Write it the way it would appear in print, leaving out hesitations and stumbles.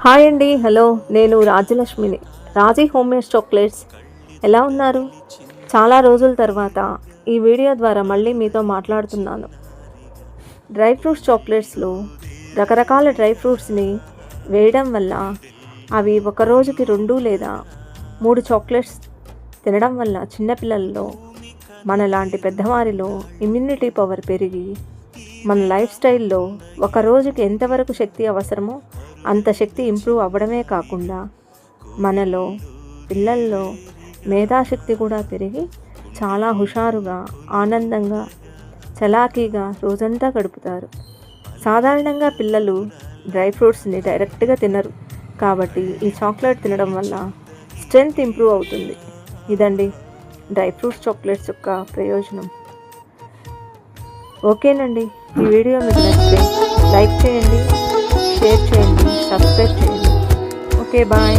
Hi అండి, hello. నేను రాజ్యలక్ష్మిని, రాజీ home made chocolates. ఎలా ఉన్నారు? చాలా రోజుల తర్వాత ఈ వీడియో ద్వారా మళ్ళీ మీతో మాట్లాడుతున్నాను. డ్రై ఫ్రూట్స్ చాక్లెట్స్లో రకరకాల డ్రై ఫ్రూట్స్ని వేయడం వల్ల అవి ఒక రోజుకి 2 లేదా 3 చాక్లెట్స్ తినడం వల్ల చిన్నపిల్లల్లో మనలాంటి పెద్దవారిలో ఇమ్యూనిటీ పవర్ పెరిగి మన లైఫ్ స్టైల్లో ఒక రోజుకి ఎంతవరకు శక్తి అవసరమో అంత శక్తి ఇంప్రూవ్ అవ్వడమే కాకుండా మనలో పిల్లల్లో మేధాశక్తి కూడా పెరిగి చాలా హుషారుగా, ఆనందంగా, చలాకీగా రోజంతా గడుపుతారు. సాధారణంగా పిల్లలు డ్రై ఫ్రూట్స్ని డైరెక్ట్గా తినరు, కాబట్టి ఈ చాక్లెట్ తినడం వల్ల స్ట్రెంగ్త్ ఇంప్రూవ్ అవుతుంది. ఇదండి డ్రై ఫ్రూట్స్ చాక్లెట్స్ యొక్క ప్రయోజనం. ఓకేనండి, ఈ వీడియో మీకు నచ్చితే లైక్ చేయండి, షేర్ చేయండి, సబ్స్క్రైబ్ చేయండి. Okay, bye.